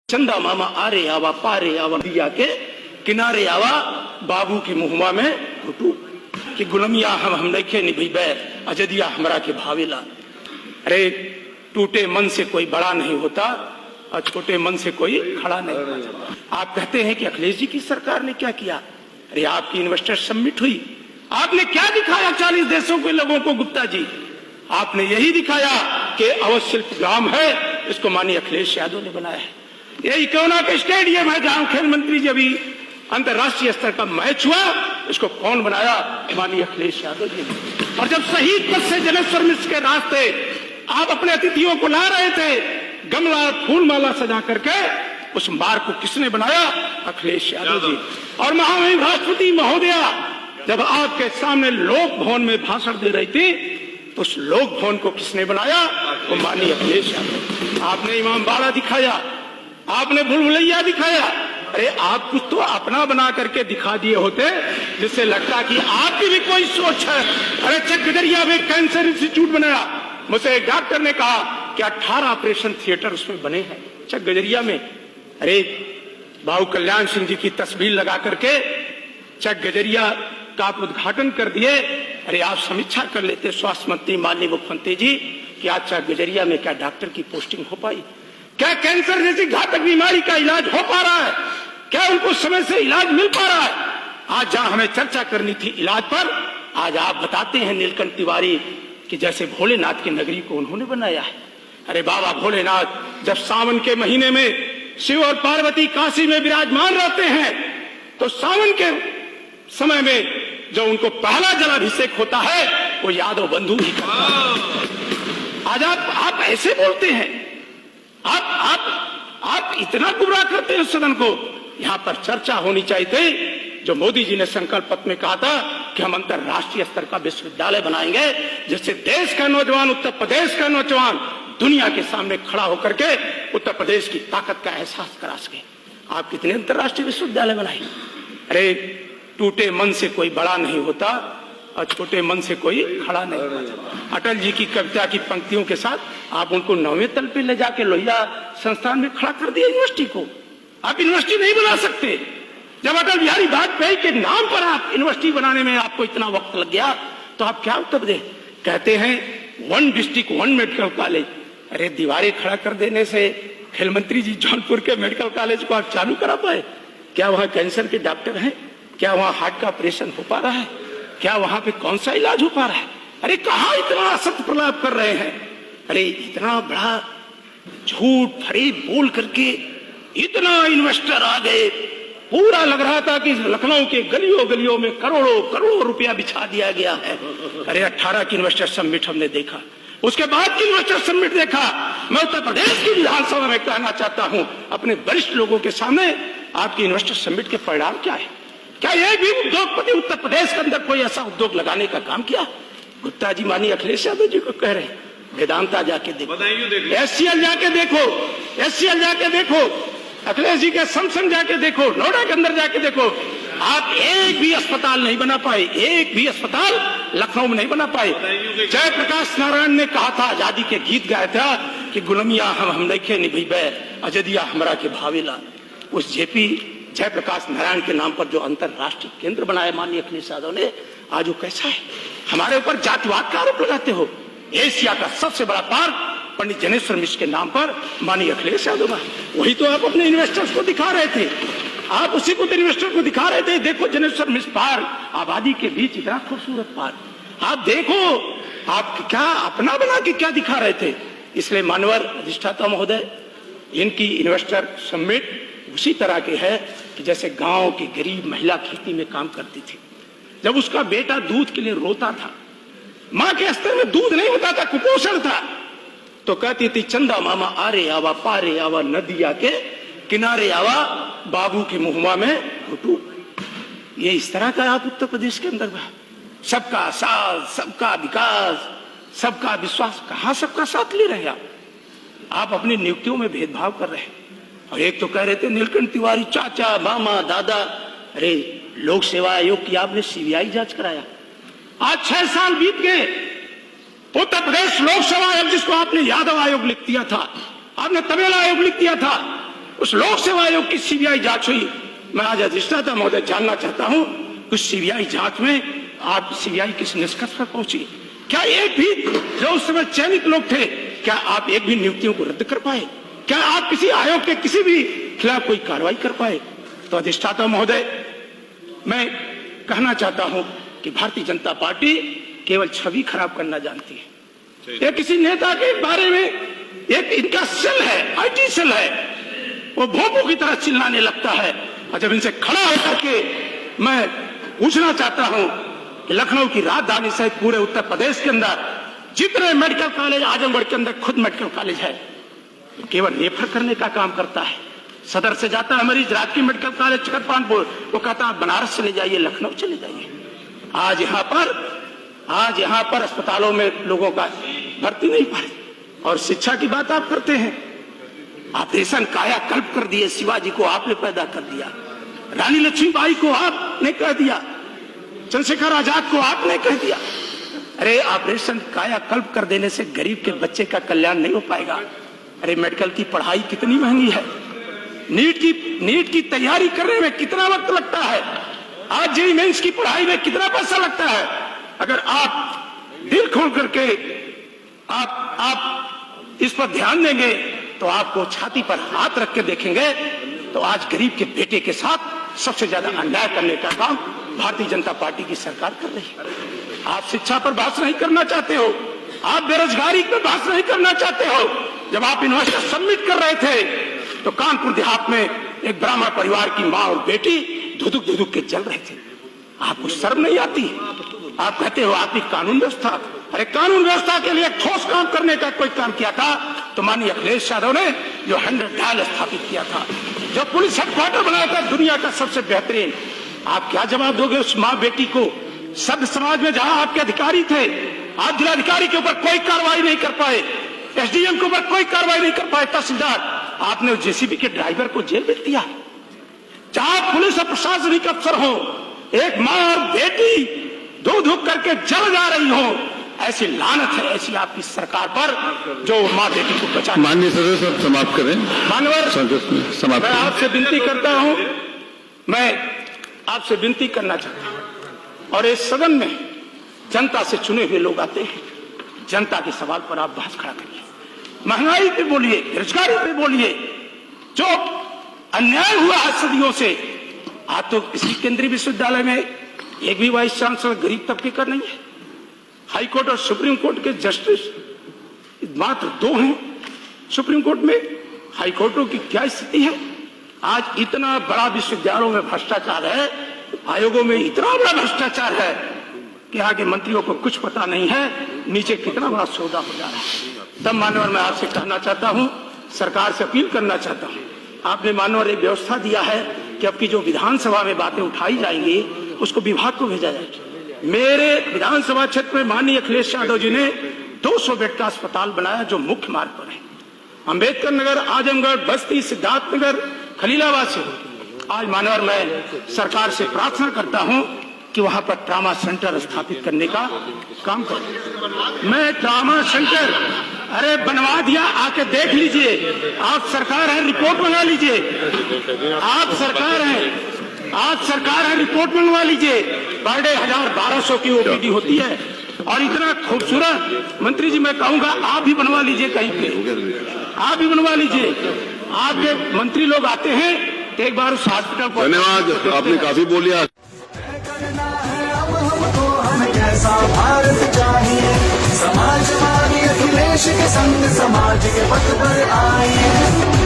चंदा मामा आरे आवा पारे आवा दिया के किनारे आवा बाबू की मुहमा में घुटू कि गुलमिया हम नखे निभी बै अजदिया हमरा के भावेला। अरे टूटे मन से कोई बड़ा नहीं होता और छोटे मन से कोई खड़ा नहीं होता। आप कहते हैं कि अखिलेश जी की सरकार ने क्या किया। अरे आपकी इन्वेस्टर समिट हुई, आपने क्या दिखाया 40 देशों के लोगों को गुप्ता जी? आपने यही दिखाया कि अवध शिल्प ग्राम है, इसको माननीय अखिलेश यादव ने बनाया है। यही कोना के स्टेडियम है जहां खेल मंत्री जी अभी अंतर्राष्ट्रीय स्तर का मैच हुआ, इसको कौन बनाया? माननीय अखिलेश यादव जी ने। और जब शहीद पथ से जनेश्वर मिश्र के रास्ते आप अपने अतिथियों को ला रहे थे, गमला फूल माला सजा करके, उस मार्ग को किसने बनाया? अखिलेश यादव जी। और महामहिम राष्ट्रपति महोदया जब आपके सामने लोक भवन में भाषण दे रही थी, तो उस लोक भवन को किसने बनाया? वो माननीय अखिलेश यादव। आपने इमामबाड़ा दिखाया, आपने भूलभुलैया दिखाया। अरे आप कुछ तो अपना बना करके दिखा दिए होते जिससे लगता कि आपकी भी कोई सोच है। अरे चक गजरिया में कैंसर इंस्टीट्यूट बनाया, मुझसे एक डॉक्टर ने कहा कि 18 ऑपरेशन थिएटर उसमें बने हैं चक गजरिया में। अरे बाबू कल्याण सिंह जी की तस्वीर लगा करके चक गजरिया का आप उद्घाटन कर दिए। अरे आप समीक्षा कर लेते स्वास्थ्य मंत्री माननीय मुख्यमंत्री जी कि आज चक गजरिया में क्या डॉक्टर की पोस्टिंग हो पाई? क्या कैंसर जैसी घातक बीमारी का इलाज हो पा रहा है? क्या उनको समय से इलाज मिल पा रहा है? आज जहां हमें चर्चा करनी थी इलाज पर, आज आप बताते हैं नीलकंठ तिवारी कि जैसे भोलेनाथ की नगरी को उन्होंने बनाया है। अरे बाबा भोलेनाथ जब सावन के महीने में शिव और पार्वती काशी में विराजमान रहते हैं, तो सावन के समय में जो उनको पहला जलाभिषेक होता है वो यादव बंधु ही करता है। आज आप ऐसे बोलते हैं, आप इतना गुमराह करते हैं सदन को। यहाँ पर चर्चा होनी चाहिए थी। जो मोदी जी ने संकल्प पत्र में कहा था कि हम अंतरराष्ट्रीय स्तर का विश्वविद्यालय बनाएंगे, जिससे देश का नौजवान, उत्तर प्रदेश का नौजवान दुनिया के सामने खड़ा होकर के उत्तर प्रदेश की ताकत का एहसास करा सके। आप कितने अंतरराष्ट्रीय विश्वविद्यालय बनाए? अरे टूटे मन से कोई बड़ा नहीं होता और छोटे मन से कोई खड़ा नहीं होता। अटल जी की कविता की पंक्तियों के साथ आप उनको 9वें तल पे ले जाके लोहिया संस्थान में खड़ा कर दिया यूनिवर्सिटी को। आप यूनिवर्सिटी नहीं बना सकते। जब अटल बिहारी वाजपेयी के नाम पर आप यूनिवर्सिटी बनाने में आपको इतना वक्त लग गया, तो आप क्या उत्तर दे? कहते हैं 1 डिस्ट्रिक्ट 1 मेडिकल कॉलेज। अरे दीवारें खड़ा कर देने से खेल मंत्री जी जौनपुर के मेडिकल कॉलेज को आप चालू करा पाए? क्या वहां कैंसर के डॉक्टर हैं? क्या वहां हार्ट का ऑपरेशन हो पा रहा है? क्या वहां पे कौन सा इलाज हो पा रहा है? अरे कहां इतना असत्य प्रलाप कर रहे हैं? अरे इतना बड़ा झूठ फरेब बोल करके इतना इन्वेस्टर आ गए, पूरा लग रहा था कि लखनऊ के गलियों गलियों में करोड़ों करोड़ों रुपया बिछा दिया गया है। अरे 18 की इन्वेस्टर समिट हमने देखा, उसके बाद की इन्वेस्टर समिट देखा। मैं उत्तर प्रदेश की विधानसभा में कहना चाहता हूं अपने वरिष्ठ लोगों के सामने, आपकी इन्वेस्टर समिट के परिणाम क्या है? क्या ये भी उद्योगपति उत्तर प्रदेश के अंदर कोई ऐसा उद्योग लगाने का काम किया? गुप्ता जी माननीय अखिलेश यादव जी को कह रहे हैं वेदांता जाके देखो, एससीएल जाके देखो, एससीएल जाके देखो, अखिलेश जी के समसम जाके देखो, नोएडा के अंदर जाके देखो। आप एक भी अस्पताल नहीं बना पाए, एक भी अस्पताल लखनऊ में नहीं बना पाए। जयप्रकाश नारायण ने कहा था, आजादी के गीत गाया था कि गुलमिया हम नखे निभी बै अजदिया हमरा के भावेला। उस जेपी जयप्रकाश नारायण के नाम पर जो अंतरराष्ट्रीय केंद्र बनाया माननीय अखिलेश यादव ने, आज वो कैसा है? हमारे ऊपर जातिवाद का आरोप लगाते हो। एशिया का सबसे बड़ा पार्क पंडित जनेश्वर मिश्र के नाम पर माननीय अखिलेश यादव, वही तो आप अपने इन्वेस्टर्स को दिखा रहे थे। आप उसी को इन्वेस्टर को दिखा रहे थे, देखो जनेश्वर मिश्र पार्क, आबादी के बीच इतना खूबसूरत पार्क। आप देखो, आप क्या अपना बना के क्या दिखा रहे थे? इसलिए मानवर अधिष्ठाता महोदय, इनकी इन्वेस्टर समिट उसी तरह के है कि जैसे गांव की गरीब महिला खेती में काम करती थी, जब उसका बेटा दूध के लिए रोता था, मां के स्तर में दूध नहीं होता था, कुपोषण था, तो कहती थी चंदा मामा आरे आवा पारे आवा नदिया के किनारे आवा बाबू की मुहमा में घुटू। ये इस तरह का आप उत्तर प्रदेश के अंदर सबका साथ, सबका विकास, सबका विश्वास, कहां सबका साथ ले रहे हैं आप अपनी नियुक्तियों में भेदभाव कर रहे हैं। और एक तो कह रहे थे नीलकंठ तिवारी चाचा मामा दादा। अरे लोक सेवा आयोग की आपने सीबीआई जांच कराया, आज 6 साल बीत गए। उत्तर प्रदेश लोक सेवा आयोग, जिसको आपने यादव आयोग लिख दिया था, आपने तमिल आयोग लिख दिया था, उस लोक सेवा आयोग की सीबीआई जांच हुई। मैं आज अधिष्ठाता महोदय जानना चाहता हूं, उस सीबीआई जांच में आप सीबीआई किस निष्कर्ष पर पहुंची? क्या एक भी जो उस समय चयनित लोग थे, क्या आप एक भी नियुक्तियों को रद्द कर पाए? क्या आप किसी आयोग के किसी भी खिलाफ कोई कार्रवाई कर पाए? तो अधिष्ठाता महोदय, मैं कहना चाहता हूं कि भारतीय जनता पार्टी केवल छवि खराब करना जानती है। ये किसी नेता के बारे में एक इनका सेल है, आईटी सेल है, वो भोंपू की तरह चिल्लाने लगता है। और जब इनसे खड़ा होकर के मैं पूछना चाहता हूं कि लखनऊ की राजधानी सहित पूरे उत्तर प्रदेश के अंदर जितने मेडिकल कॉलेज, आजमगढ़ के अंदर खुद मेडिकल कॉलेज है, केवल रेफर करने का काम करता है। सदर से जाता है मरीज, राजकीय मेडिकल कॉलेज छतरपुर, वो कहता है बनारस चले जाइए, लखनऊ चले जाइए। आज यहाँ पर अस्पतालों में लोगों का भर्ती नहीं पड़े। और शिक्षा की बात आप करते हैं, ऑपरेशन कायाकल्प कर दिए। शिवाजी को आपने पैदा कर दिया, रानी लक्ष्मीबाई को आपने कह दिया, चंद्रशेखर आजाद को आपने कह दिया। अरे ऑपरेशन कायाकल्प कर देने से गरीब के बच्चे का कल्याण नहीं हो पाएगा। अरे मेडिकल की पढ़ाई कितनी महंगी है, नीट की तैयारी करने में कितना वक्त लगता है, आज जेईई मेंस की पढ़ाई में कितना पैसा लगता है। अगर आप दिल खोल करके आप इस पर ध्यान देंगे तो आपको छाती पर हाथ रख के देखेंगे तो आज गरीब के बेटे के साथ सबसे ज्यादा अन्याय करने का काम भारतीय जनता पार्टी की सरकार कर रही है। आप शिक्षा पर बहस नहीं करना चाहते हो, आप बेरोजगारी पर बहस नहीं करना चाहते हो। जब आप यूनिवर्सिटी सबमिट कर रहे थे तो कानपुर देहात में एक ब्राह्मण परिवार की माँ और बेटी धुदुक के जल रहे थे। आपको शर्म नहीं आती? आप कहते हो आपकी कानून व्यवस्था। अरे कानून व्यवस्था के लिए ठोस काम करने का कोई काम किया था तो माननीय अखिलेश यादव ने जो 100 डायल स्थापित किया था, जो पुलिस हेडक्वार्टर बनाया था दुनिया का सबसे बेहतरीन। आप क्या जवाब दोगे उस माँ बेटी को? सभ्य समाज में जहां आपके अधिकारी थे, आप जिलाधिकारी के ऊपर कोई कार्रवाई नहीं कर पाए, एसडीएम के ऊपर कोई कार्रवाई नहीं कर पाए, तहसीलदार आपने जेसीबी के ड्राइवर को जेल भेज दिया। जहां पुलिस और प्रशासनिक अफसर हो, एक माँ और बेटी धुक करके जल जा रही हो, ऐसी लानत है ऐसी आपकी सरकार पर जो माँ बेटी को बचा। माननीय सदस्य समाप्त करें। मानवर समाप्त। मैं आपसे विनती करता हूं, मैं आपसे विनती करना चाहता हूं, और इस सदन में जनता से चुने हुए लोग आते हैं, जनता के सवाल पर आप बहस खड़ा करिए, महंगाई पे बोलिए, बेरोजगारी पे बोलिए, जो अन्याय हुआ है सदियों से। आज तो किसी केंद्रीय विश्वविद्यालय में एक भी वाइस चांसलर गरीब तबके का नहीं है। हाई कोर्ट और सुप्रीम कोर्ट के जस्टिस मात्र 2 हैं सुप्रीम कोर्ट में। हाई कोर्टों की क्या स्थिति है? आज इतना बड़ा विश्वविद्यालयों में भ्रष्टाचार है, आयोगों में इतना बड़ा भ्रष्टाचार है कि आगे मंत्रियों को कुछ पता नहीं है नीचे कितना बड़ा सौदा हो जा रहा है। तब मानवर मैं आपसे कहना चाहता हूं, सरकार से अपील करना चाहता हूं, आपने मानवर एक व्यवस्था दिया है कि अब की जो विधानसभा में बातें उठाई जाएंगी उसको विभाग को भेजा जाएगा। मेरे विधानसभा क्षेत्र में माननीय अखिलेश यादव जी ने 200 बेड का अस्पताल बनाया जो मुख्य मार्ग पर है। अंबेडकर नगर, आजमगढ़, बस्ती, सिद्धार्थनगर, खलीलाबाद से आज मानवर मैं सरकार से प्रार्थना करता हूं कि वहां पर ट्रामा सेंटर स्थापित करने का काम करें। मैं ट्रामा सेंटर अरे बनवा दिया, आके देख लीजिए। आप सरकार है, रिपोर्ट मंगा लीजिए। आप सरकार है, रिपोर्ट मंगवा लीजिए। पर डे 1000-1200 की ओपीडी होती है और इतना खूबसूरत। मंत्री जी मैं कहूंगा आप भी बनवा लीजिए, कहीं पे आप भी बनवा लीजिए। आपके मंत्री लोग आते हैं तो एक बार उस हॉस्पिटल को। धन्यवाद, आपने काफी बोलिया। कैसा भारत चाहिए, समाजवादी अखिलेश के संग समाज के पथ पर आइए।